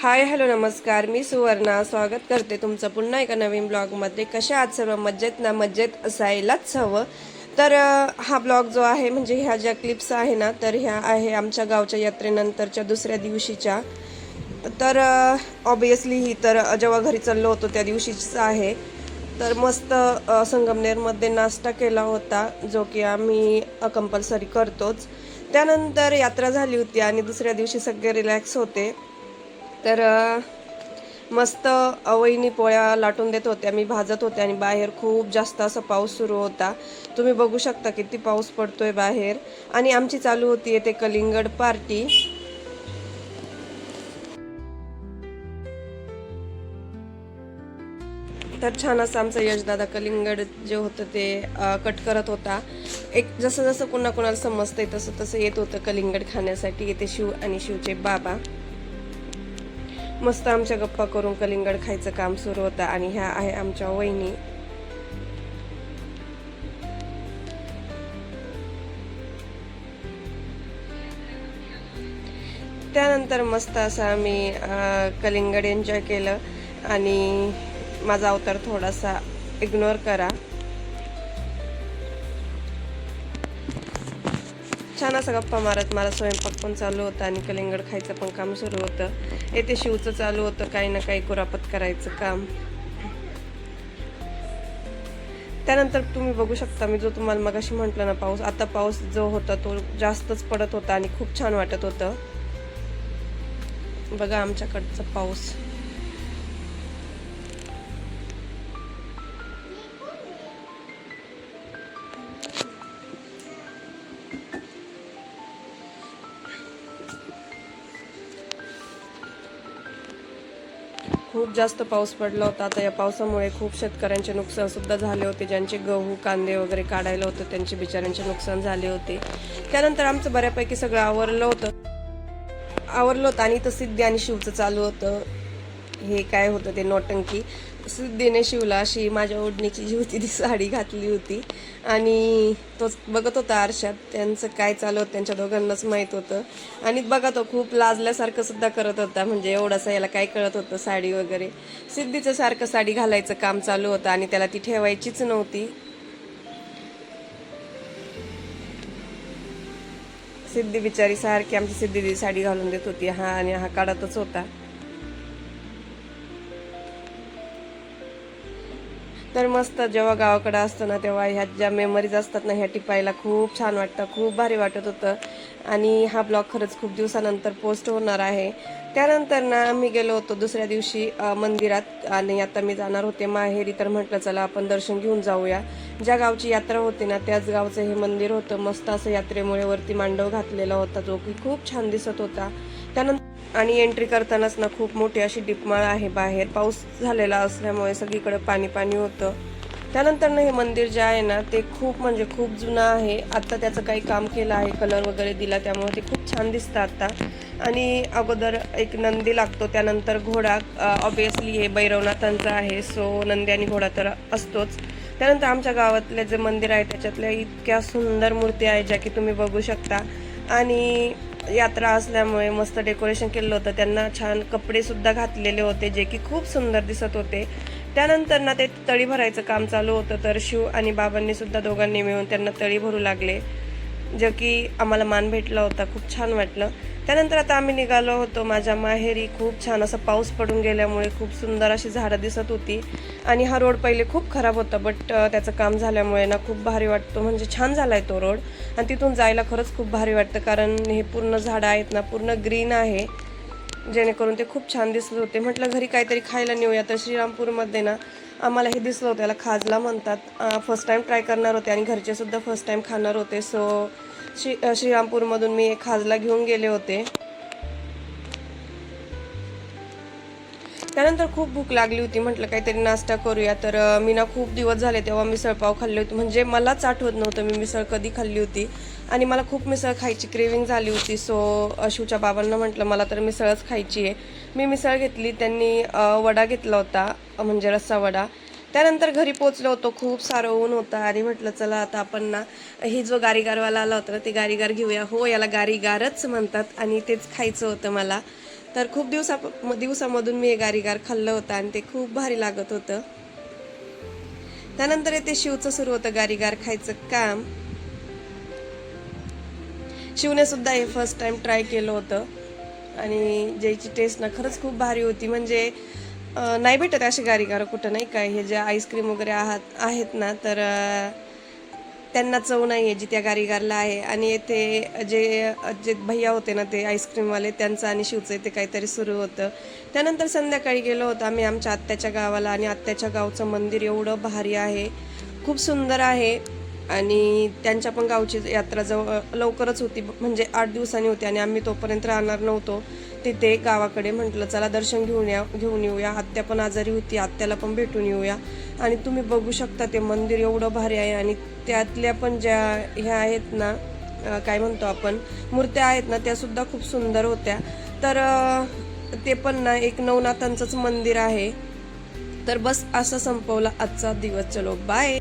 Hi hello नमस्कार, मी सुवर्णा स्वागत करते तुमचं पुन्हा एका नवीन ब्लॉगमध्ये. कशा आहात सर्व? मज्जेत ना? मज्जेत असायलाच हवं. तर हा ब्लॉग जो आहे म्हणजे ह्या ज्या क्लिप्स आहे ना, तर ह्या आहे आमच्या गावच्या यात्रेनंतरच्या दुसऱ्या दिवशीच्या. तर ऑब्वियसली ही तर जेव्हा घरी चाललो होतो त्या दिवशीच आहे. तर मस्त संगमनेरमध्ये नाश्ता केला होता, जो की आम्ही कंपल्सरी करतोच. त्यानंतर यात्रा झाली होती आणि दुसऱ्या दिवशी सगळे रिलॅक्स होते. तर मस्त वहिनी पोळ्या लाटून देत होत्या, मी भाजत होते आणि बाहेर खूप जास्त असा पाऊस सुरू होता. तुम्ही बघू शकता किती पाऊस पडतोय बाहेर. आणि आमची चालू होती येथे कलिंगड पार्टी. तर छान असं आमचा यशदादा कलिंगड जे होतं ते कट करत होता. एक जसं जसं पुन्हा कोणाला समजतंय तसं तसं येत होतं कलिंगड खाण्यासाठी. येते शिव आणि शिवचे बाबा. मस्त आमच्या गप्पा करून कलिंगड खायचं काम सुरू होतं. आणि ह्या आहे आमच्या वहिनी. त्यानंतर मस्त असं आम्ही कलिंगड एन्जॉय केलं. आणि माझा अवतार थोडासा इग्नोर करा. छान असं गप्पा मारत मला स्वयंपाक पण चालू होता आणि कलिंगड खायचं पण काम सुरू होतं. येथे शिवचं चालू होतं काही ना काही कुरापत करायचं काम. त्यानंतर तुम्ही बघू शकता, मी जो तुम्हाला मगाशी म्हटलं ना पाऊस, आता पाऊस जो होता तो जास्तच पडत होता आणि खूप छान वाटत होतं. बघा आमच्याकडचा पाऊस. खूप जास्त पाऊस पडला होता. आता या पावसामुळे खूप शेतकऱ्यांचे नुकसान सुद्धा झाले होते. ज्यांचे गहू कांदे वगैरे काढायला होतं त्यांचे बिचाऱ्यांचे नुकसान झाले होते. त्यानंतर आमचं बऱ्यापैकी सगळं आवरलं होतं आणि इथं सिद्धी आणि शिवचं चालू होतं. हे काय होतं ते नौटंकी. सिद्धीने शिवला अशी माझ्या ओढणीची जी होती ती साडी घातली होती आणि तोच बघत होता आरशात. त्यांचं काय चालू होतं त्यांच्या दोघांनाच माहीत होतं. आणि बघा तो खूप लाजल्यासारखं सुद्धा करत होता, म्हणजे एवढंसं याला काय कळत होतं साडी वगैरे. सिद्धीचं सारखं साडी घालायचं काम चालू होतं आणि त्याला ती ठेवायचीच नव्हती. सिद्धी बिचारी सारखी आमची सिद्धी साडी घालून देत होती, हा आणि हा काढतच होता. तर मस्त जेव्हा गावाकडे असतं ना तेव्हा ह्या ज्या मेमरीज असतात ना ह्या टिपायला खूप छान वाटतं, खूप भारी वाटत होतं. आणि हा ब्लॉग खरंच खूप दिवसानंतर पोस्ट होणार आहे. त्यानंतर ना आम्ही गेलो होतो दुसऱ्या दिवशी मंदिरात. आणि आता मी जाणार होते माहेरी, तर म्हटलं चला आपण दर्शन घेऊन जाऊया. ज्या गावची यात्रा होती ना त्याच गावचं हे मंदिर होतं. मस्त असं यात्रेमुळे वरती मांडव घातलेला होता, जो की खूप छान दिसत होता. त्यानंतर आणि एंट्री करतानाच ना खूप मोठी अशी दीपमाळ आहे बाहेर. पाऊस झालेला असल्यामुळे सगळीकडे पाणी पाणी होतं. त्यानंतर ना हे मंदिर जे आहे ना ते खूप म्हणजे खूप जुनं आहे. आता त्याचं काही काम केलं आहे, कलर वगैरे दिला, त्यामुळे ते खूप छान दिसतं आता. आणि अगोदर एक नंदी लागतो, त्यानंतर घोडा. ऑब्वियसली हे भैरवनाथांचं आहे, सो नंदी आणि घोडा तर असतोच. त्यानंतर आमच्या गावातले जे मंदिर आहे त्याच्यातल्या इतक्या सुंदर मूर्ती आहेत ज्या की तुम्ही बघू शकता. आणि यात्रा असल्यामुळे मस्त डेकोरेशन केलं होतं. त्यांना छान कपडे सुद्धा घातलेले होते जे की खूप सुंदर दिसत होते. त्यानंतर ना ते तळी भरायचं काम चालू होतं. तर शिव आणि बाबांनी सुद्धा दोघांनी मिळून त्यांना तळी भरू लागले, जे की आम्हाला मान भेटला होता. खूप छान वाटलं. त्यानंतर आता आम्ही निघालो होतो माझ्या माहेरी. खूप छान असा पाऊस पडून गेल्यामुळे खूप सुंदर अशी झाडं दिसत होती. आणि हा रोड पहिले खूप खराब होता, बट त्याचं काम झाल्यामुळे ना खूप भारी वाटतो, म्हणजे छान झालाय तो रोड. आणि तिथून जायला खरंच खूप भारी वाटतं, कारण हे पूर्ण झाडं आहेत ना, पूर्ण ग्रीन आहे, जेणेकरून ते खूप छान दिसत होते. म्हटलं घरी काहीतरी खायला नेऊया. तर श्रीरामपूरमध्ये ना आम्हाला हे दिसलं होतं, याला खाजला म्हणतात. फर्स्ट टाईम ट्राय करणार होते आणि घरचे सुद्धा फर्स्ट टाईम खाणार होते. सो श्रीरामपूरमधून मी एक खाजला घेऊन गेले होते. त्यानंतर खूप भूक लागली होती, म्हटलं काहीतरी नाश्ता करूया. तर मी ना खूप दिवस झाले तेव्हा मिसळपाव खाल्ले होते, म्हणजे मलाच आठवत नव्हतं मी मिसळ कधी खाल्ली होती. आणि मला खूप मिसळ खायची क्रेविंग झाली होती. सो शिवच्या बाबांना म्हटलं मला तर मिसळच खायची आहे. मी मिसळ घेतली, त्यांनी वडा घेतला होता, म्हणजे रस्सा वडा. त्यानंतर घरी पोचलो होतो, खूप सारं ऊन होतं आणि म्हटलं चला आता आपण ना ही जो गारीगारवाला आला होता ना ते गारीगार घेऊया. हो, याला गारीगारच म्हणतात आणि तेच खायचं होतं मला. तर खूप दिवसामधून मी हे गारीगार खाल्लं होतं आणि ते खूप भारी लागत होतं. त्यानंतर येथे शिवचं सुरू होतं गारीगार खायचं काम. शिवने सुद्धा हे फर्स्ट टाइम ट्राय केलं होतं आणि ज्याची टेस्ट ना खरंच खूप भारी होती. म्हणजे नाही भेटत असे गारीगार कुठं, नाही काय. हे जे आईस्क्रीम वगैरे आहेत ना, तर त्यांना चव नाही आहे जी त्या गारीगारला आहे. आणि येथे जे जे भैया होते ना, ते आईस्क्रीमवाले, त्यांचं आणि शिवचं इथे काहीतरी सुरू होतं. त्यानंतर संध्याकाळी गेलो होतो आम्ही आमच्या आत्याच्या गावाला आणि आत्याच्या गावचं मंदिर एवढं भारी आहे, खूप सुंदर आहे. आणि त्यांच्या पण गावची यात्रा लवकरच होती, म्हणजे 8 दिवसांनी होती आणि आम्ही तोपर्यंत राहणार नव्हतो तिथे गावाकडे. म्हटलं चला दर्शन घेऊन येऊया. आत्या पण आजारी होती, आत्याला पण भेटून येऊया. आणि तुम्ही बघू शकता ते मंदिर एवढं भारी आहे. आणि त्यातल्या पण ज्या ह्या आहेत ना, काय म्हणतो आपण, मूर्त्या आहेत ना, त्या सुद्धा खूप सुंदर होत्या. तर ते पण ना एक नवनाथांचंच मंदिर आहे. तर बस असं संपवला आजचा दिवस. चलो बाय.